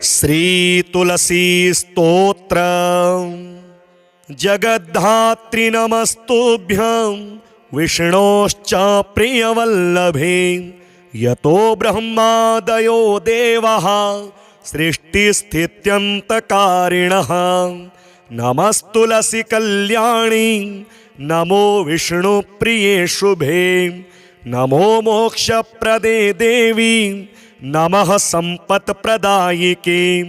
श्री तुलसी स्तोत्र। जगद्धात्री नमस्तुभ्यं विष्णोश्च प्रियवल्लभे। यतो ब्रह्मादयो देवाः सृष्टिस्थित्यन्तकारिणः। नमस्तुलसी कल्याणी नमो विष्णुप्रिये शुभे। नमो मोक्षप्रदे देवी नमः सम्पत्प्रदायिके।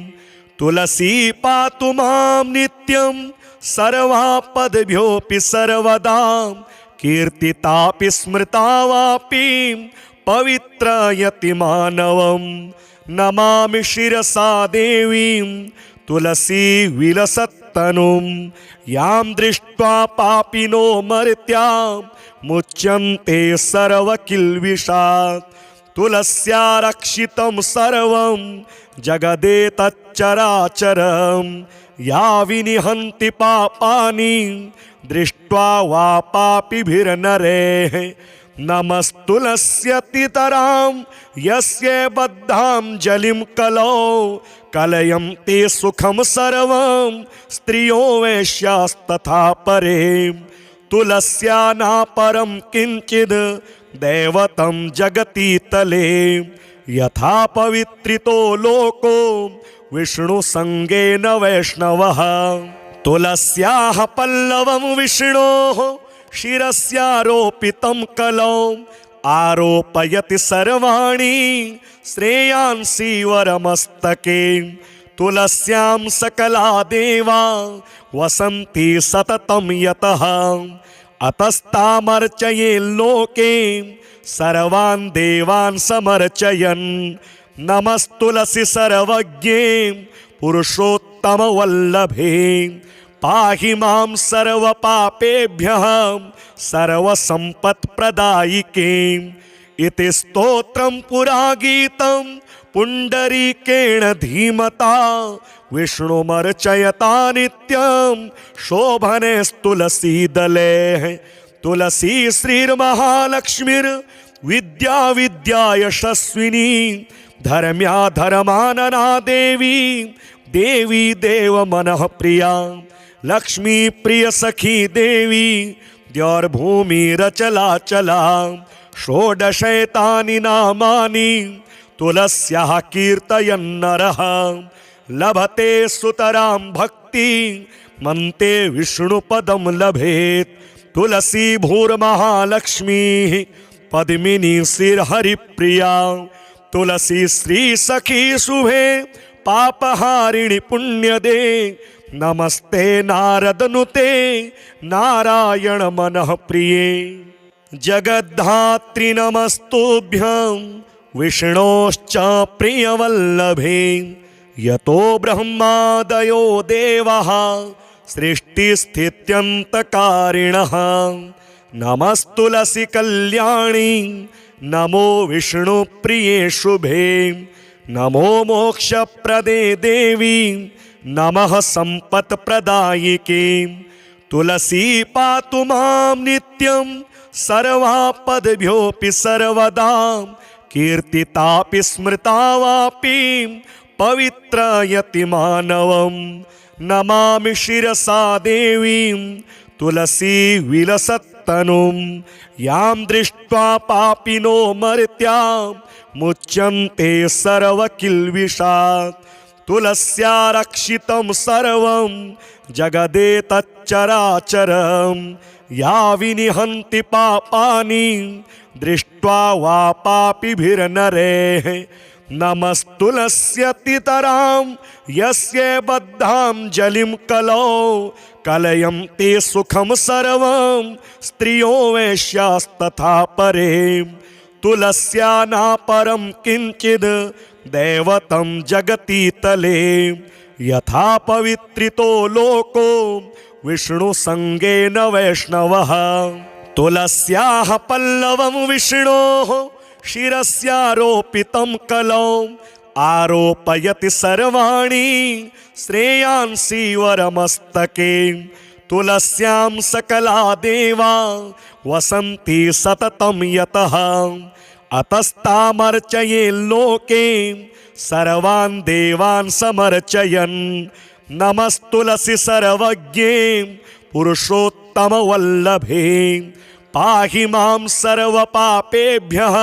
तुलसी पातु मां नित्यं सर्वापद्भ्योऽपि सर्वदा। कीर्तितापि स्मृता वापि पवित्रयति मानवम्। नमामि शिरसा देवीं तुलसी विलसत्तनुं। यां दृष्ट्वा पापिनो मर्त्या मुच्यन्ते सर्वकिल्बिषात्। तुलस्या रक्षितं सर्वं जगदेतच्चराचरं। या विनिहन्ति पापानि दृष्ट्वा वा पापिभिर्नरेः। नमस्तुलस्यतितरां यस्य बद्धाञ्जलिं कलौ। कलयन्ति सुखं सर्वं स्त्रियो वैश्यास्तथा परे। तुलस्या नापरं किञ्चिद् दैवतं जगति तले। यथा पवित्रितो लोको विष्णुसङ्गेन वैष्णवः। तुलस्याः पल्लवं विष्णोः शिरस्यारोपितं कलौ। आरोपयति सर्वाणि श्रेयांसि वरमस्तके। तुलस्यां सकला देवा वसन्ति सततं यतः। अतस्तामर्चये लोके सर्वान् देवान् समर्चयन्। नमस्तुलसी सर्वज्ञे पुरुषोत्तमवल्लभे। पाहि मां सर्वपापेभ्यः सर्वसम्पत्प्रदायिके। इति स्तोत्रं पुरा गीतं पुण्डरीकेण धीमता। विष्णुमर्चयता नित्यं शोभनेस्तुलसीदले। तुलसी श्रीर्महालक्ष्मीर्विद्या विद्या यशस्विनी। धर्म्या धर्मानना देवी देवी देवमनः प्रिया। लक्ष्मी प्रिय सखी देवी द्यौर्भूमिरचलाचला। षोडशैतानि नामानि तुलस्याः कीर्तयन्नरः। लभते सुतरां भक्ति मन्ते विष्णुपदं लभेत्। तुलसी भूर्महालक्ष्मीः पद्मिनी श्रीहरिप्रिया। तुलसी श्री सखी शुभे पापहारिणि पुण्यदे। नमस्ते नारदनुते नारायण मनः प्रिये। जगद्धात्री नमस्तुभ्यं विष्णोश्च प्रियवल्लभे। यतो ब्रह्मादयो देवाः सृष्टिस्थित्यन्तकारिणः। नमस्तुलसी कल्याणी नमो विष्णुप्रिये शुभे। नमो मोक्षप्रदे देवी नमः सम्पत्प्रदायिके। तुलसी पातु मां नित्यं सर्वापद्भ्योऽपि सर्वदा। कीर्तितापि स्मृता वापि पवित्रयति मानवम्। नमामि शिरसा देवीं तुलसी विलसत्तनुं। यां दृष्ट्वा पापिनो मर्त्या मुच्यन्ते सर्वकिल्बिषात्। तुलस्या रक्षितं सर्वं जगदेतच्चराचरं। या विनिहन्ति पापानि दृष्ट्वा वा पापिभिर्नरेः। नमस्तुलस्यतितरां यस्य बद्धाञ्जलिं कलौ। कलयन्ति सुखं सर्वं स्त्रियो वैश्यास्तथा परे। तुलस्या नापरं किञ्चिद् दैवतं जगति तले। यथा पवित्रितो लोको विष्णुसङ्गेन वैष्णवः। तुलस्याः पल्लवं विष्णोः शिरस्यारोपितं कलौ। आरोपयति सर्वाणि श्रेयांसि वरमस्तके। तुलस्यां सकला देवा वसन्ति सततं यतः। अतस्तामर्चये लोके सर्वान् देवान् समर्चयन् नमस्तुलसी सर्वज्ञे पुरुषोत्तमवल्लभे पाहि मां सर्वपापेभ्यः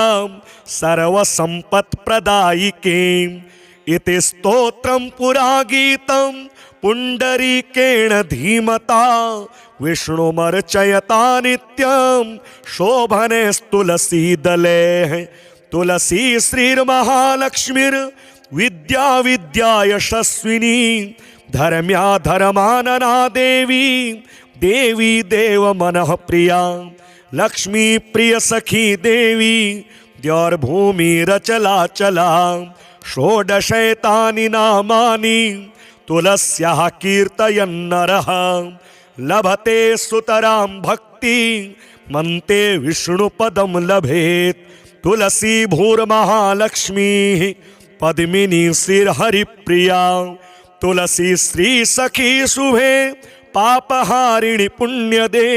सर्वसम्पत्प्रदायिके इति स्तोत्रं पुरा गीतं पुण्डरीकेण धीमता विष्णुमर्चयता नित्यं शोभनेस्तुलसीदले तुलसी श्रीर्महालक्ष्मीर्विद्या विद्या यशस्विनी धर्म्या धर्मानना देवी देवी देव मनः प्रिया लक्ष्मी प्रिय सखी देवी द्यौर्भूमिरचलाचला षोडशैतानि नामानि तुलस्याः कीर्तयन्नरः लभते सुतरां भक्ति मन्ते विष्णुपदं लभेत् तुलसी भूर्महालक्ष्मीः पद्मिनी श्रीहरिप्रिया तुलसी श्री सखी शुभे पापहारिणि पुण्यदे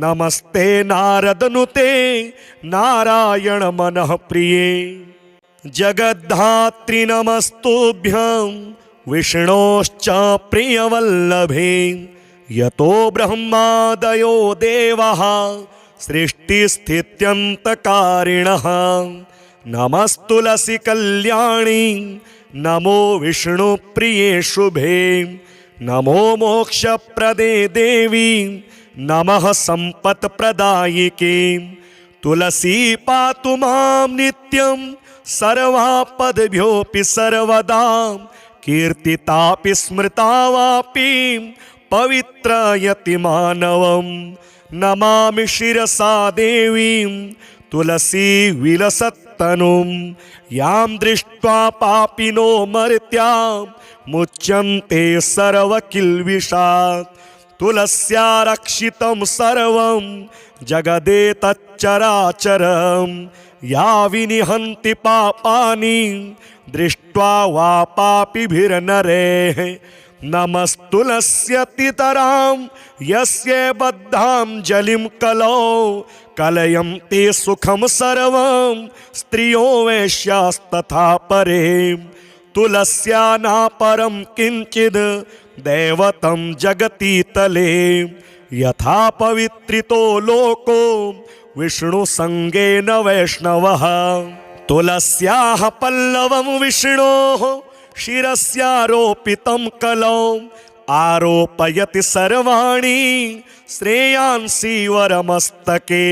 नमस्ते नारदनुते नारायण मनः प्रिये जगद्धात्री नमस्तुभ्यं विष्णोश्च प्रियवल्लभे यतो ब्रह्मादयो देवः सृष्टिस्थित्यन्तकारिणः नमस्तुलसी कल्याणी नमो विष्णुप्रिये शुभे नमो मोक्षप्रदे देवी नमः सम्पत्प्रदायिके तुलसी पातु मां नित्यं सर्वापद्भ्योऽपि सर्वदा कीर्तितापि स्मृता वापि पवित्रयति मानवं नमामि शिरसा देवीं तुलसी विलसत्तनुं यां दृष्ट्वा पापिनो मर्त्या मुच्यन्ते सर्वकिल्बिषात् तुलस्या रक्षितं सर्वं जगदेतच्चराचरं या विनिहन्ति पापानि दृष्ट्वा वा पापिभिर्नरेः नमस्तुलस्यतितरां यस्य बद्धाञ्जलिं कलौ कलयन्ति सुखं सर्वं स्त्रियो वैश्यास्तथा परे तुलस्या नापरं किञ्चिद् दैवतं जगति तले यथा पवित्रितो लोको विष्णुसङ्गेन वैष्णवः तुलस्याः पल्लवं विष्णोः शिरस्यारोपितं कलौ आरोपयति सर्वाणि श्रेयांसि वरमस्तके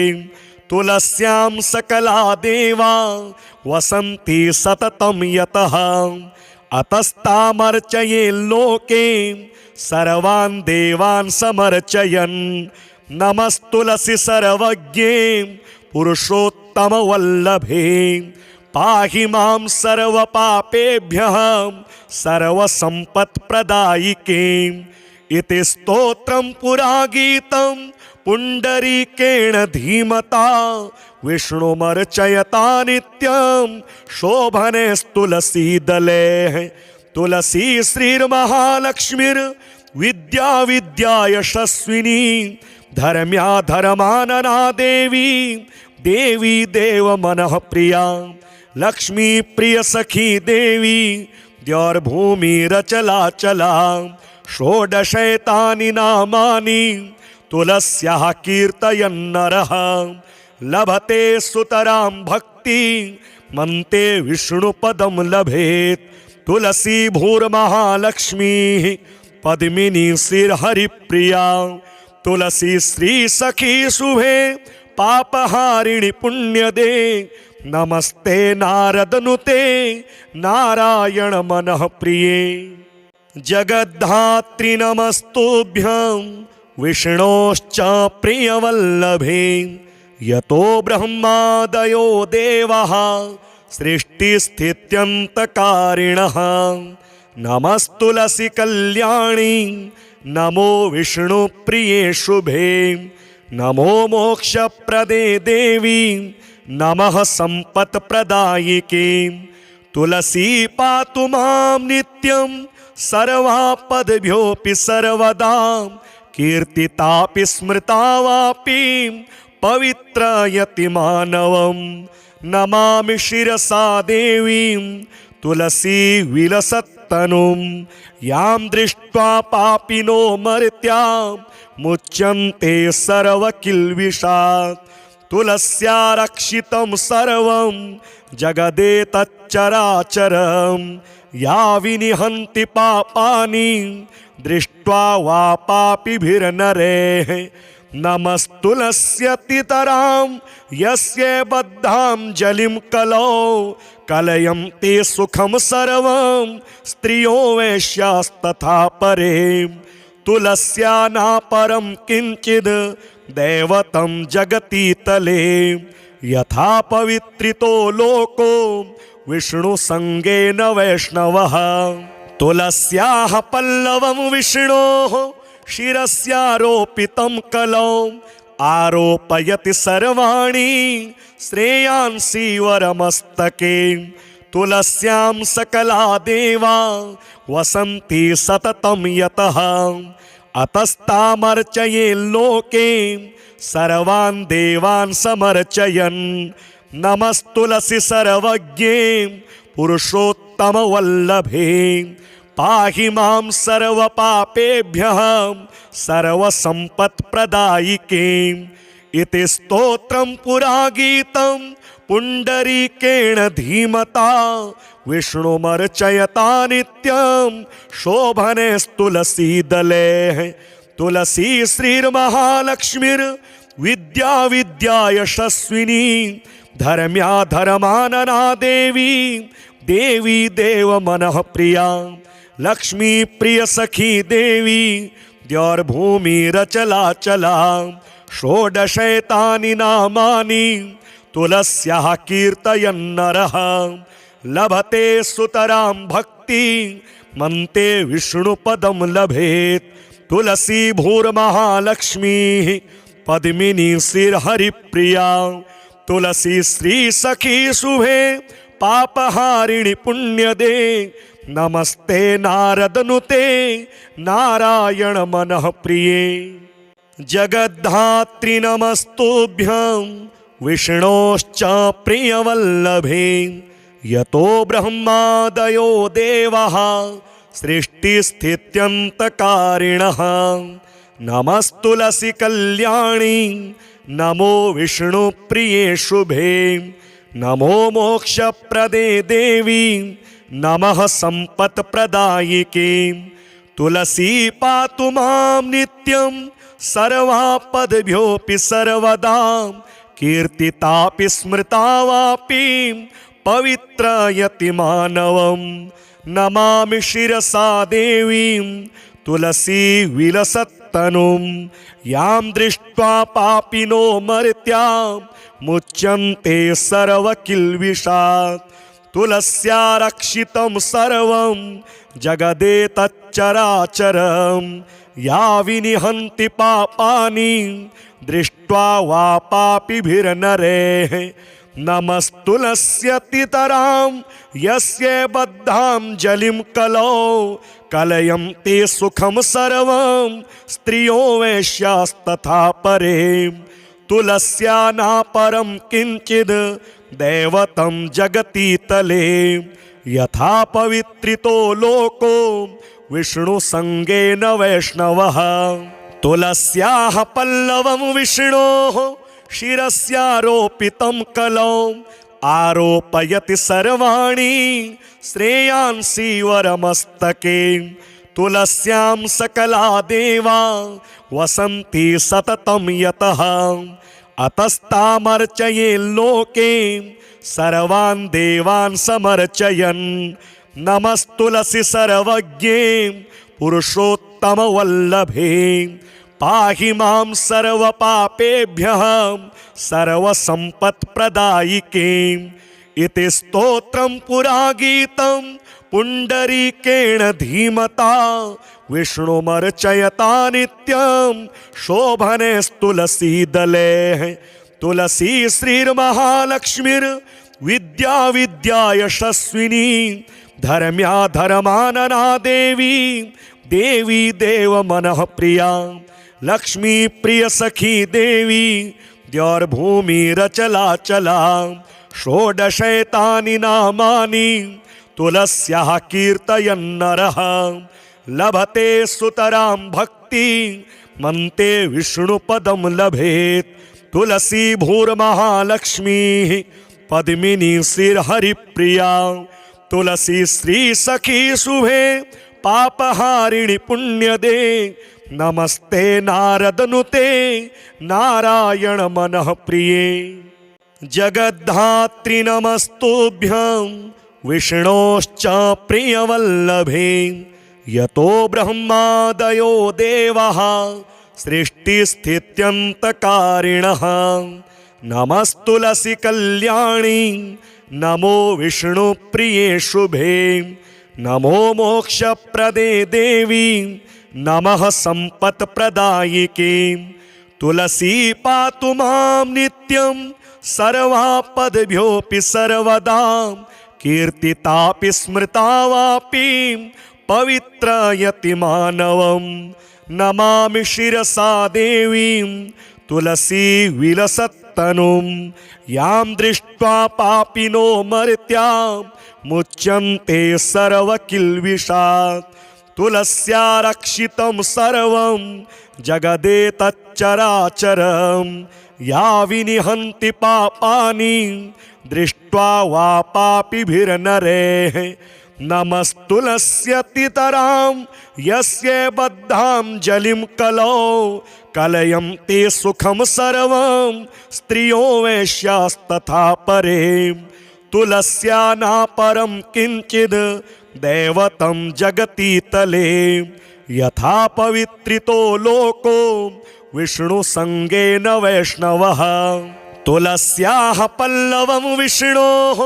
तुलस्यां सकला देवा वसन्ति सततं यतः अतस्तामर्चये लोके सर्वान् देवान् समर्चयन् नमस्तुलसी सर्वज्ञे पुरुषोत्तमवल्लभे पाहि मां सर्वपापेभ्यः सर्वसम्पत्प्रदायिके इति स्तोत्रं पुरा गीतं पुण्डरीकेण धीमता विष्णुमर्चयता नित्यं शोभनेस्तुलसीदले तुलसी श्रीर्महालक्ष्मीर्विद्या विद्या यशस्विनी धर्म्या धर्मानना देवी देवी देव मनः प्रिया लक्ष्मी प्रिय सखी देवी द्यौर्भूमिरचलाचला षोडशैतानि नामानि तुलस्याः कीर्तयन्नरः लभते सुतरां भक्ति मन्ते विष्णुपदं लभेत् तुलसी भूर्महालक्ष्मीः पद्मिनी श्रीहरिप्रिया तुलसी श्री सखी शुभे पापहारिणि पुण्यदे नमस्ते नारदनुते नारायण मनः प्रिये जगद्धात्री नमस्तुभ्यं विष्णोश्च प्रियवल्लभे यतो ब्रह्मादयो देवः सृष्टिस्थित्यन्तकारिणः नमस्तुलसी कल्याणी नमो विष्णुप्रिये शुभे नमो मोक्षप्रदे देवी नमः सम्पत्प्रदायिके तुलसी पातु मां नित्यं सर्वापद्भ्योऽपि सर्वदा कीर्तितापि स्मृता वापि पवित्रयति मानवं नमामि शिरसा देवीं तुलसी विलसत्तनुं यां दृष्ट्वा पापिनो मर्त्या मुच्यन्ते सर्वकिल्बिषात् तुलस्या रक्षितं सर्वं जगदेतच्चराचरं या विनिहन्ति पापानि दृष्ट्वा वा पापिभिर्नरेः नमस्तुलस्यतितरां यस्य बद्धाञ्जलिं कलौ कलयन्ते सुखं सर्वं स्त्रियो वैश्यास्तथा परे तुलस्या नापरं किञ्चिद् दैवतं जगति तले यथा पवित्रितो लोको विष्णुसङ्गेन वैष्णवः तुलस्याः पल्लवं विष्णोः शिरस्यारोपितं कलौ आरोपयति सर्वाणि श्रेयांसि वरमस्तके तुलस्यां सकला देवा वसन्ति सततं यतः अतस्तामर्चये लोके सर्वान् देवान् समर्चयन् नमस्तुलसी सर्वज्ञे पुरुषोत्तमवल्लभे पाहि मां सर्वपापेभ्यः सर्वसम्पत्प्रदायिके इति स्तोत्रं पुरा गीतं पुण्डरीकेण धीमता विष्णुमर्चयता नित्यं शोभनेस्तुलसीदले तुलसी श्रीर्महालक्ष्मीर्विद्या विद्या यशस्विनी धर्म्या धर्मानना देवी देवी देवमनः प्रिया लक्ष्मी प्रिय सखी देवी द्यौर्भूमिरचलाचला षोडशैतानि नामानि तुलस्याः कीर्तयन्नरः लभते सुतरां भक्ति मन्ते विष्णुपदं लभेत् तुलसी भूर्महालक्ष्मीः पद्मिनी श्रीहरिप्रिया तुलसी श्री सखी शुभे पापहारिणि पुण्यदे नमस्ते नारदनुते नारायण मनः प्रिये जगद्धात्री नमस्तुभ्यं विष्णोश्च प्रियवल्लभे यतो ब्रह्मादयो देवाः सृष्टिस्थित्यन्तकारिणः नमस्तुलसी कल्याणी नमो विष्णुप्रिये शुभे नमो मोक्षप्रदे देवी नमः सम्पत्प्रदायिके तुलसी पातु मां नित्यं सर्वापद्भ्योऽपि सर्वदा कीर्तितापि स्मृता वापि पवित्रयति मानवं नमामि शिरसा देवीं तुलसी विलसत्तनुं यां दृष्ट्वा पापिनो मर्त्या मुच्यन्ते सर्वकिल्बिषात् तुलस्या रक्षितं सर्वं जगदेतच्चराचरं या विनिहन्ति पापानि दृष्ट्वा वा पापिभिर्नरेः नमस्तुलस्यतितरां यस्य बद्धाञ्जलिं कलौ कलयन्ते सुखं सर्वं स्त्रियो वैश्यास्तथा परे तुलस्या नापरं किञ्चिद् दैवतं जगति तले यथा पवित्रितो लोको विष्णुसङ्गेन वैष्णवः तुलस्याः पल्लवं विष्णोः शिरस्यारोपितं कलौ आरोपयति सर्वाणि श्रेयांसि वरमस्तके तुलस्यां सकला देवा वसन्ति सततं यतः अतस्तामर्चये लोके सर्वान् देवान् समर्चयन् नमस्तुलसी सर्वज्ञे पुरुषोत्तमवल्लभे पाहि मां सर्वपापेभ्यः सर्वसम्पत्प्रदायिके इति स्तोत्रं पुरा गीतं पुण्डरीकेण धीमता विष्णुमर्चयता नित्यं शोभनेस्तुलसीदले तुलसी श्रीर्महालक्ष्मीर्विद्या विद्या यशस्विनी धर्म्या धर्मानना देवी देवी देवमनः प्रिया लक्ष्मी प्रिय सखी देवी द्यौर्भूमिरचलाचला षोडशैतानि नामानि तुलस्याः कीर्तयन्नरः लभते सुतरां भक्ति मन्ते विष्णुपदं लभेत्। तुलसी भूर्महालक्ष्मीः पद्मिनी श्रीहरिप्रिया तुलसी श्री सखी शुभे पापहारिणि पुण्यदे नमस्ते नारदनुते नारायण मनः प्रिये। जगद्धात्री नमस्तुभ्यं विष्णोश्च प्रियवल्लभे यतो ब्रह्मादयो देवः सृष्टिस्थित्यन्तकारिणः। नमस्तुलसी कल्याणी नमो विष्णुप्रिये शुभे नमो मोक्षप्रदे देवी नमः सम्पत्प्रदायिके। तुलसी पातु मां नित्यं सर्वापद्भ्योऽपि सर्वदा कीर्तितापि स्मृता वापि पवित्रयति मानवम्। नमामि शिरसा देवीं तुलसी विलसत्तनुं यां दृष्ट्वा पापिनो मर्त्या मुच्यन्ते सर्वकिल्बिषात्। तुलस्या रक्षितं सर्वं जगदेतच्चराचरं या विनिहन्ति पापानि दृष्ट्वा वा पापिभिर्नरेः। नमस्तुलस्यतितरां यस्य बद्धाञ्जलिं कलौ कलयन्ते सुखं सर्वं स्त्रियो वैश्यास्तथा परे। तुलस्या नापरं किञ्चिद् दैवतं जगति तले यथा पवित्रितो लोको विष्णुसङ्गेन वैष्णवः। तुलस्याः पल्लवं विष्णोः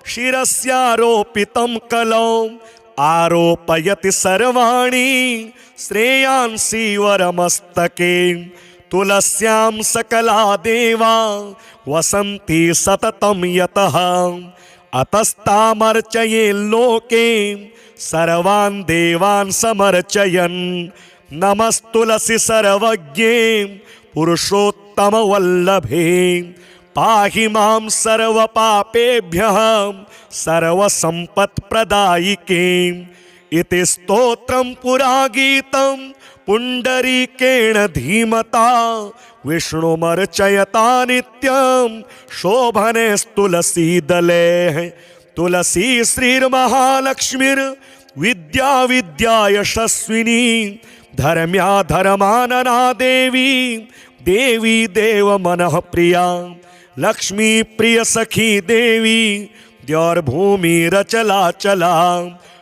शिरस्यारोपितं कलौ आरोपयति सर्वाणि श्रेयांसि वरमस्तके। तुलस्यां सकला देवा वसन्ति सततं यतः अतस्तामर्चये लोके सर्वान् देवान् समर्चयन्। नमस्तुलसी सर्वज्ञे पुरुषोत्तमवल्लभे पाहि मां सर्वपापेभ्यः सर्वसम्पत्प्रदायिके। इति स्तोत्रं पुरा गीतं पुण्डरीकेण धीमता विष्णुमर्चयता नित्यं शोभनेस्तुलसीदले। तुलसी श्रीर्महालक्ष्मीर्विद्या विद्या यशस्विनी धर्म्या धर्मानना देवी देवी देवमनः प्रिया लक्ष्मी प्रिय सखी देवी द्यौर्भूमिरचलाचला।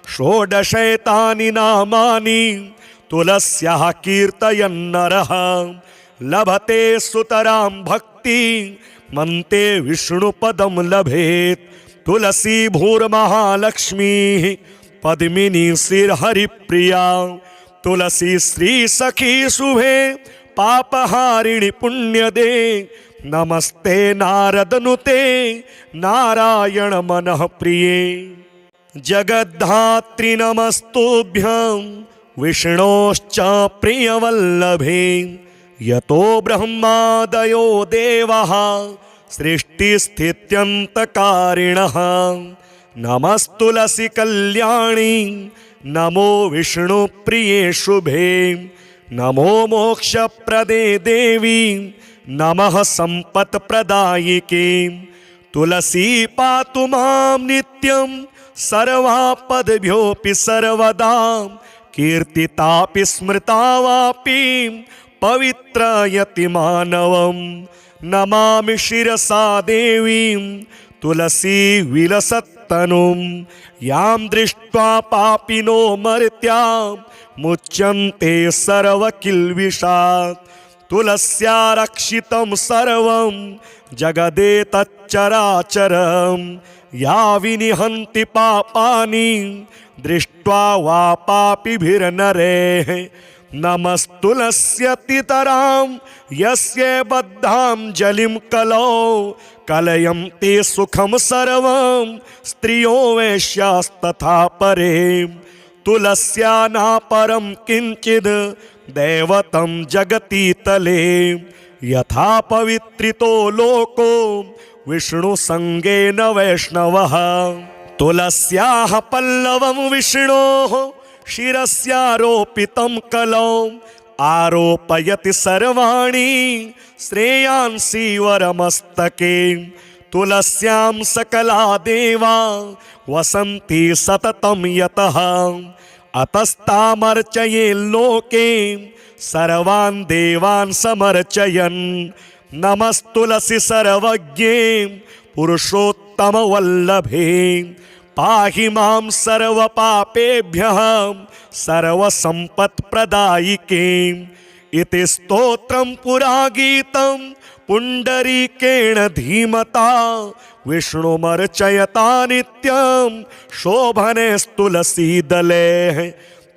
षोडशैतानि नामानि तुलस्याः कीर्तयन्नरः लभते सुतरां भक्ति मन्ते विष्णुपदं लभेत्। तुलसी भूर्महालक्ष्मीः पद्मिनी श्रीहरिप्रिया तुलसी श्री सखी शुभे पापहारिणि पुण्यदे नमस्ते नारदनुते नारायण मनः प्रिये। जगद्धात्री नमस्तुभ्यं विष्णोश्च प्रियवल्लभे यतो ब्रह्मादयो देवः सृष्टिस्थित्यन्तकारिणः। नमस्तुलसी कल्याणी नमो विष्णुप्रिये शुभे नमो मोक्षप्रदे देवी नमः सम्पत्प्रदायिके। तुलसी पातु मां नित्यं सर्वापद्भ्योऽपि सर्वदा कीर्तितापि स्मृता वापि पवित्रयति मानवम्। नमामि शिरसा देवीं तुलसी विलसत्तनुं यां दृष्ट्वा पापिनो मर्त्या मुच्यन्ते सर्वकिल्बिषात्। तुलस्या रक्षितं सर्वं जगदेतच्चराचरं या विनिहन्ति पापानि दृष्ट्वा वा पापिभिर्नरेः। नमस्तुलस्यतितरां यस्य बद्धाञ्जलिं कलौ कलयन्ते सुखं सर्वं स्त्रियो वैश्यास्तथा परे। तुलस्या नापरं किञ्चिद् दैवतं जगति तले यथा पवित्रितो लोको विष्णुसङ्गेन वैष्णवः। तुलस्याः पल्लवं विष्णोः शिरस्यारोपितं कलौ आरोपयति सर्वाणि श्रेयांसि वरमस्तके तुलस्यां सकला देवा वसन्ति सततं यतः अतस्तामर्चये लोके सर्वान् देवान् समर्चयन् नमस्तुलसी सर्वज्ञे पुरुषोत्तमवल्लभे पाहि मां सर्वपापेभ्यः सर्वसम्पत्प्रदायिके इति स्तोत्रं पुरा गीतं पुण्डरीकेण धीमता विष्णुमर्चयता नित्यं शोभनेस्तुलसीदले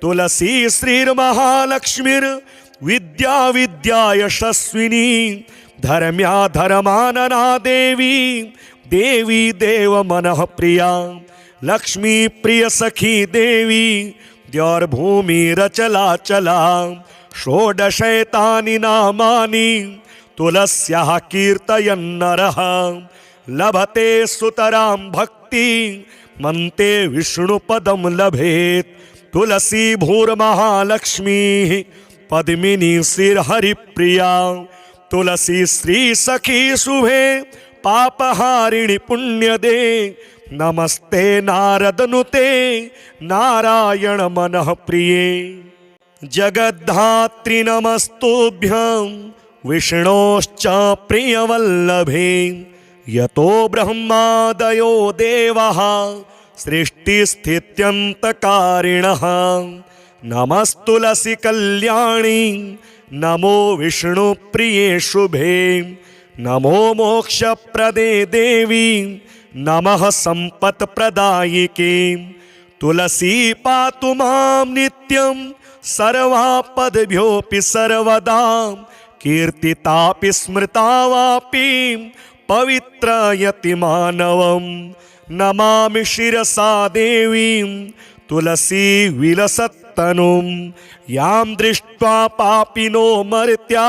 तुलसी श्रीर्महालक्ष्मीर्विद्या विद्या यशस्विनी धर्म्या धर्मानना देवी देवी देवमनः प्रिया लक्ष्मी प्रिय सखी देवी द्यौर्भूमिरचलाचला षोडशैतानि नामानि तुलस्याः कीर्तयन्नरः लभते सुतरां भक्ति मन्ते विष्णुपदं लभेत् तुलसी भूर्महालक्ष्मीः पद्मिनी श्रीहरिप्रिया तुलसी श्री सखी शुभे पापहारिणि पुण्यदे नमस्ते नारदनुते नारायण मनः प्रिये जगद्धात्री नमस्तुभ्यं विष्णोश्च प्रियवल्लभे यतो ब्रह्मादयो देवाः सृष्टिस्थित्यन्तकारिणः नमस्तुलसी कल्याणी नमो विष्णुप्रिये शुभे नमो मोक्षप्रदे देवी नमः सम्पत्प्रदायिके तुलसी पातु मां नित्यं सर्वापद्भ्योऽपि सर्वदा कीर्तितापि स्मृता वापि पवित्रयति मानवं नमामि शिरसा देवीं तुलसी विलसत्तनुं यां दृष्ट्वा पापिनो मर्त्या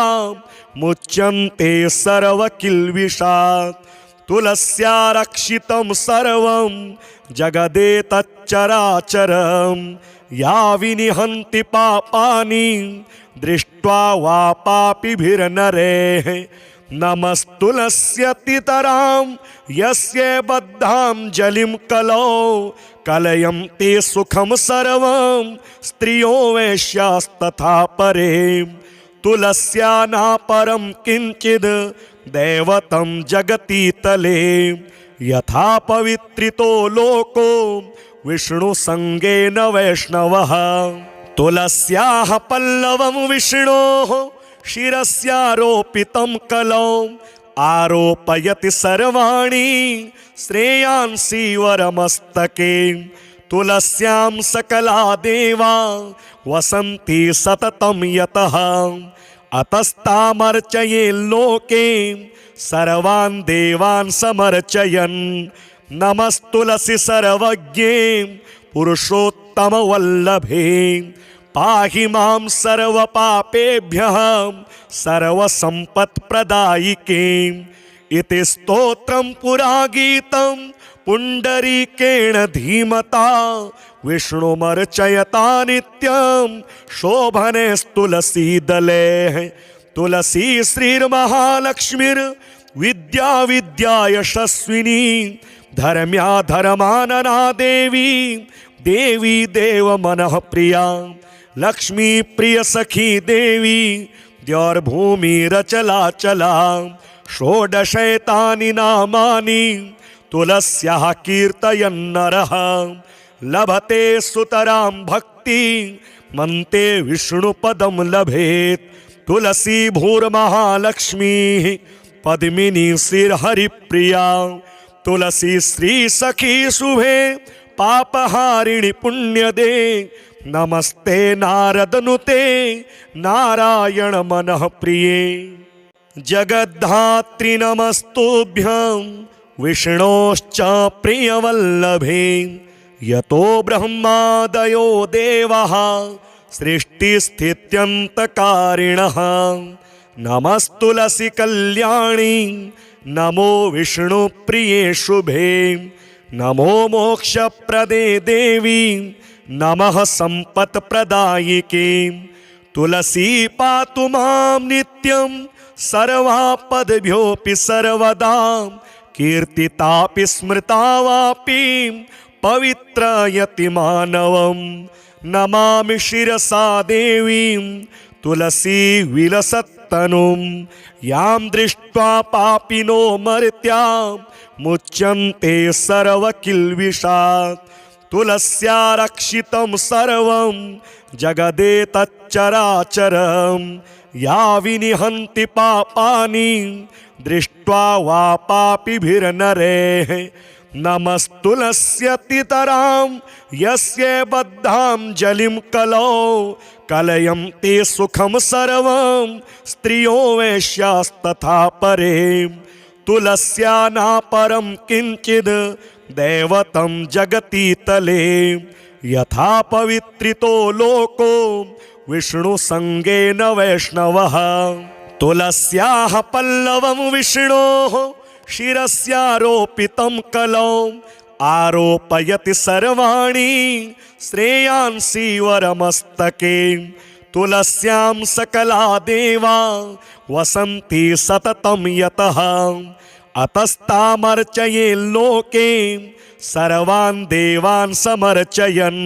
मुच्यन्ते सर्वकिल्बिषात् तुलस्या रक्षितं सर्वं जगदेतच्चराचरं या विनिहन्ति पापानि दृष्ट्वा वा पापिभिर्नरेः नमस्तुलस्यतितरां यस्य बद्धाञ्जलिं कलौ कलयन्ति सुखं सर्वं स्त्रियो वैश्यास्तथा परे तुलस्या नापरं किञ्चिद् दैवतं जगति तले यथा पवित्रितो लोको विष्णुसङ्गेन वैष्णवः तुलस्याः पल्लवं विष्णोः शिरस्यारोपितं कलौ आरोपयति सर्वाणि श्रेयांसि वरमस्तके तुलस्यां सकला देवा वसन्ति सततं यतः अतस्तामर्चये लोके सर्वान् देवान् समर्चयन् नमस्तुलसी सर्वज्ञे पुरुषोत्तमवल्लभे पाहि मां सर्वपापेभ्यः सर्वसम्पत्प्रदायिके इति स्तोत्रं पुरा गीतं पुण्डरीकेण धीमता विष्णुमर्चयता नित्यं शोभनेस्तुलसीदले तुलसी श्रीर्महालक्ष्मीर्विद्या विद्या यशस्विनी धर्म्या धर्मानना देवी देवी देवमनः प्रिया लक्ष्मी प्रिय सखी देवी द्यौर्भूमिरचलाचला षोडशैतानि नामानि तुलस्याः कीर्तयन्नरः लभते सुतरां भक्ति मन्ते विष्णुपदं लभेत् तुलसी भूर्महालक्ष्मीः पद्मिनी श्रीहरिप्रिया तुलसी श्री सखी शुभे पापहारिणि पुण्यदे नमस्ते नारदनुते नारायण मनः प्रिये जगद्धात्री नमस्तुभ्यं विष्णोश्च प्रियवल्लभे यतो ब्रह्मादयो देवाः सृष्टिस्थित्यन्तकारिणः नमस्तुलसी कल्याणी नमो विष्णुप्रिये शुभे नमो मोक्षप्रदे देवी नमः सम्पत्प्रदायिके तुलसी पातु मां नित्यं सर्वापद्भ्योऽपि सर्वदा कीर्तितापि स्मृता वापि पवित्रयति मानवम् नमामि शिरसा देवीं तुलसी विलसत्तनुं यां दृष्ट्वा पापिनो मर्त्या मुच्यन्ते सर्वकिल्बिषात् तुलस्या रक्षितं सर्वं जगदेतच्चराचरं या विनिहन्ति पापानि दृष्ट्वा वा पापिभिर्नरेः नमस्तुलस्यतितरां यस्य बद्धाञ्जलिं कलौ कलयन्ति सुखं सर्वं स्त्रियो वैश्यास्तथा परे तुलस्या नापरं किञ्चिद् दैवतं जगति तले यथा पवित्रितो लोको विष्णुसङ्गेन वैष्णवः तुलस्याः पल्लवं विष्णोः शिरस्यारोपितं कलौ आरोपयति सर्वाणि श्रेयांसि वरमस्तके तुलस्यां सकला देवा वसन्ति सततं यतः अतस्तामर्चये लोके सर्वान् देवान् समर्चयन्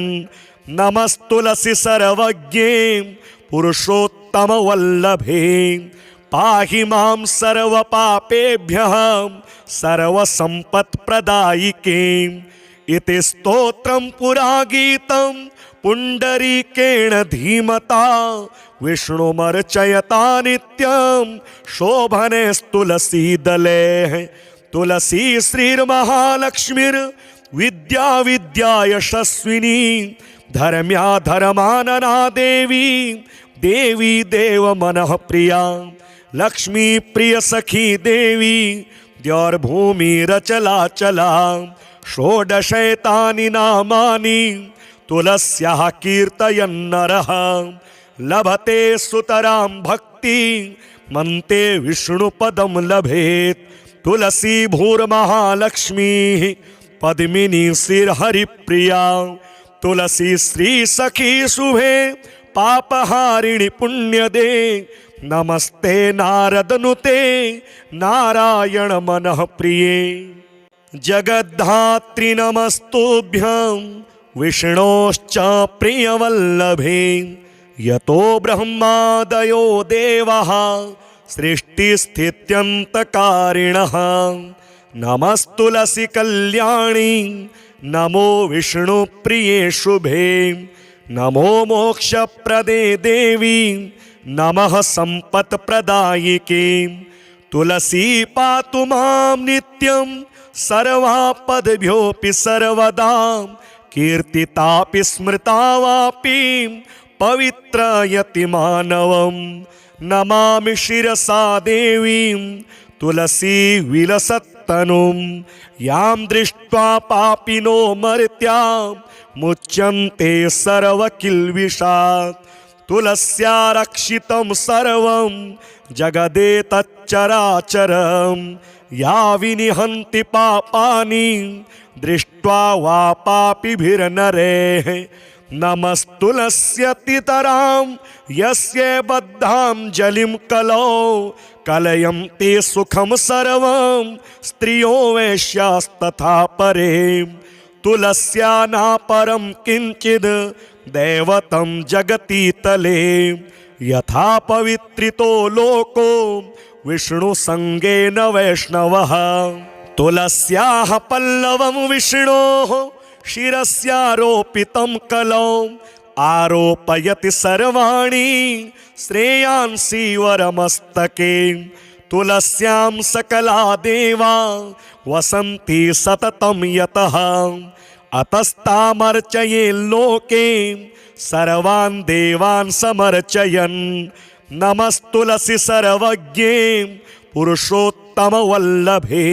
नमस्तुलसी सर्वज्ञे पुरुषोत्तमवल्लभे पाहि मां सर्वपापेभ्यः सर्वसम्पत्प्रदायिके इति स्तोत्रं पुरा गीतं पुण्डरीकेण धीमता विष्णुमर्चयता नित्यं शोभनेस्तुलसीदले तुलसी श्रीर्महालक्ष्मीर्विद्या विद्या यशस्विनी धर्म्या धर्मानना देवी देवी देवमनः प्रिया लक्ष्मी प्रिय सखी देवी द्यौर्भूमिरचलाचला षोडशैतानि नामानि तुलस्याः कीर्तयन्नरः लभते सुतरां भक्ति मन्ते विष्णुपदं लभेत् तुलसी भूर्महालक्ष्मीः पद्मिनी श्रीहरिप्रिया तुलसी श्री सखी शुभे पापहारिणि पुण्यदे नमस्ते नारदनुते नारायण मनः प्रिये जगद्धात्री नमस्तुभ्यं विष्णोश्च प्रियवल्लभे यतो ब्रह्मादयो देवः सृष्टिस्थित्यन्तकारिणः नमस्तुलसी कल्याणी नमो विष्णुप्रिये शुभे नमो मोक्षप्रदे देवी नमः सम्पत्प्रदायिके तुलसी पातु मां नित्यं सर्वापद्भ्योऽपि सर्वदा कीर्तितापि स्मृता वापि पवित्रयति मानवम् नमामि शिरसा देवीं तुलसी विलसत्तनुं यां दृष्ट्वा पापिनो मर्त्या मुच्यन्ते सर्वकिल्बिषात् तुलस्या रक्षितं सर्वं जगदेतच्चराचरं या विनिहन्ति पापानि दृष्ट्वा वा पापिभिर्नरेः नमस्तुलस्यतितरां यस्य बद्धाञ्जलिं कलौ कलयन्ति सुखं सर्वं स्त्रियो वैश्यास्तथा परे तुलस्या नापरं किञ्चिद् दैवतं जगति तले यथा पवित्रितो लोको विष्णुसङ्गेन वैष्णवः तुलस्याः पल्लवं विष्णोः शिरस्यारोपितं कलौ आरोपयति सर्वाणि श्रेयांसि वरमस्तके तुलस्यां सकला देवा वसन्ति सततं यतः अतस्तामर्चये लोके सर्वान् देवान् समर्चयन् नमस्तुलसी सर्वज्ञे पुरुषोत्तमवल्लभे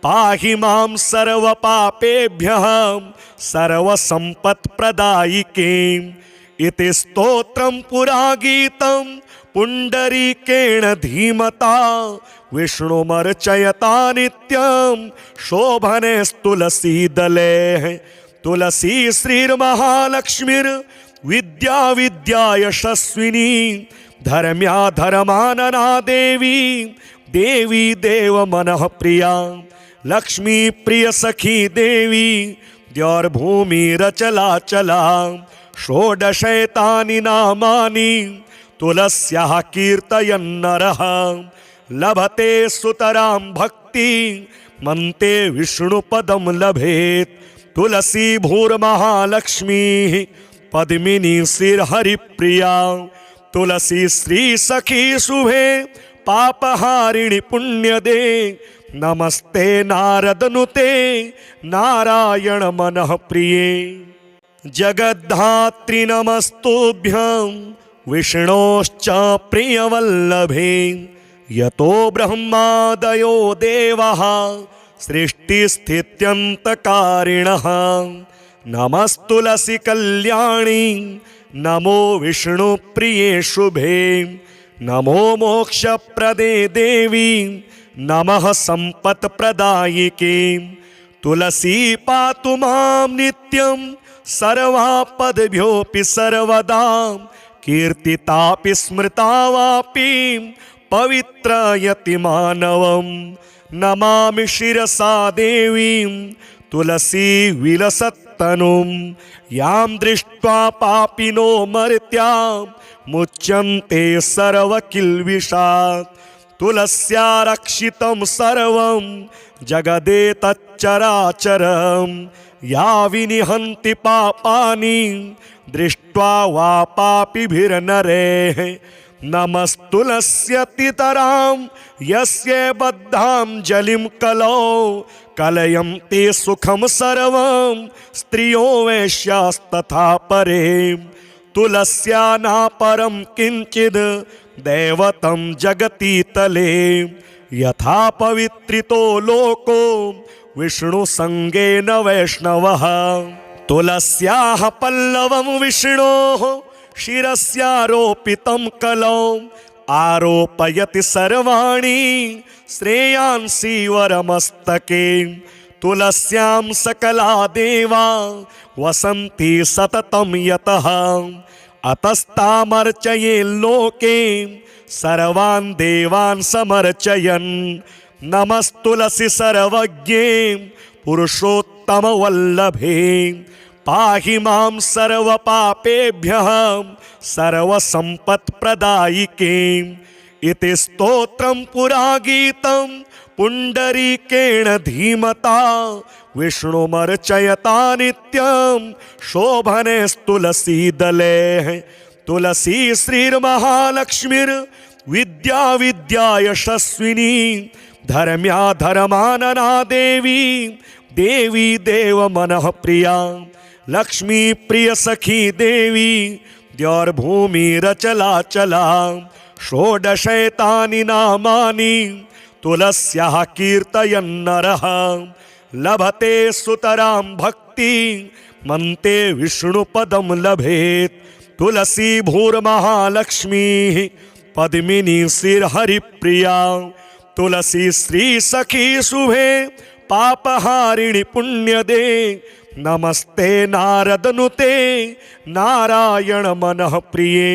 पाहि मां सर्वपापेभ्यः सर्वसम्पत्प्रदायिके इति स्तोत्रं पुरा गीतं पुण्डरीकेण धीमता विष्णुमर्चयता नित्यं शोभनेस्तुलसीदले तुलसी श्रीर्महालक्ष्मीर्विद्या विद्या यशस्विनी धर्म्या धर्मानना देवी देवी देव मनः प्रिया लक्ष्मी प्रिय सखी देवी द्यौर्भूमिरचलाचला षोडशैतानि नामानि तुलस्याः कीर्तयन्नरः लभते सुतरां भक्ति मन्ते विष्णुपदं लभेत् तुलसी भूर्महालक्ष्मीः पद्मिनी श्रीहरिप्रिया तुलसी श्री सखी शुभे पापहारिणि पुण्यदे नमस्ते नारदनुते नारायण मनः प्रिये जगद्धात्री नमस्तुभ्यं विष्णोश्च प्रियवल्लभे यतो ब्रह्मादयो देवः सृष्टिस्थित्यन्तकारिणः नमस्तुलसी कल्याणी नमो विष्णुप्रिये शुभे नमो मोक्षप्रदे देवी नमः सम्पत्प्रदायिके तुलसी पातु मां नित्यं सर्वापद्भ्योऽपि सर्वदा कीर्तितापि स्मृता वापि पवित्रयति मानवं नमामि शिरसा देवीं तुलसी विलसत्तनुं यां दृष्ट्वा पापिनो मर्त्या मुच्यन्ते सर्वकिल्बिषात् तुलस्या रक्षितं सर्वं जगदेतच्चराचरं या विनिहन्ति पापानि दृष्ट्वा वा पापिभिर्नरेः नमस्तुलस्यतितरां यस्य बद्धाञ्जलिं कलौ कलयन्ति सुखं सर्वं स्त्रियो वैश्यास्तथा परे तुलस्या नापरं किञ्चिद् दैवतं जगति तले यथा पवित्रितो लोको विष्णुसङ्गेन वैष्णवः तुलस्याः पल्लवं विष्णोः शिरस्यारोपितं कलौ आरोपयति सर्वाणि श्रेयांसि वरमस्तके तुलस्यां सकला देवा वसन्ति सततं यतः अतस्तामर्चये लोके सर्वान् देवान् समर्चयन् नमस्तुलसी सर्वज्ञे पुरुषोत्तमवल्लभे पाहि मां सर्वपापेभ्यः सर्वसम्पत्प्रदायिके इति स्तोत्रं पुरा गीतं पुण्डरीकेण धीमता विष्णुमर्चयता नित्यं शोभनेस्तुलसीदले तुलसी श्रीर्महालक्ष्मीर्विद्या विद्या यशस्विनी धर्म्या धर्मानना देवी देवी देव मनः प्रिया लक्ष्मी प्रिय सखी देवी द्यौर्भूमिरचलाचला षोडशैतानि नामानि तुलस्याः कीर्तयन्नरः लभते सुतरां भक्ति मन्ते विष्णुपदं लभेत् तुलसी भूर्महालक्ष्मीः पद्मिनी श्रीहरिप्रिया तुलसी श्री सखी शुभे पापहारिणि पुण्यदे नमस्ते नारदनुते नारायण मनः प्रिये।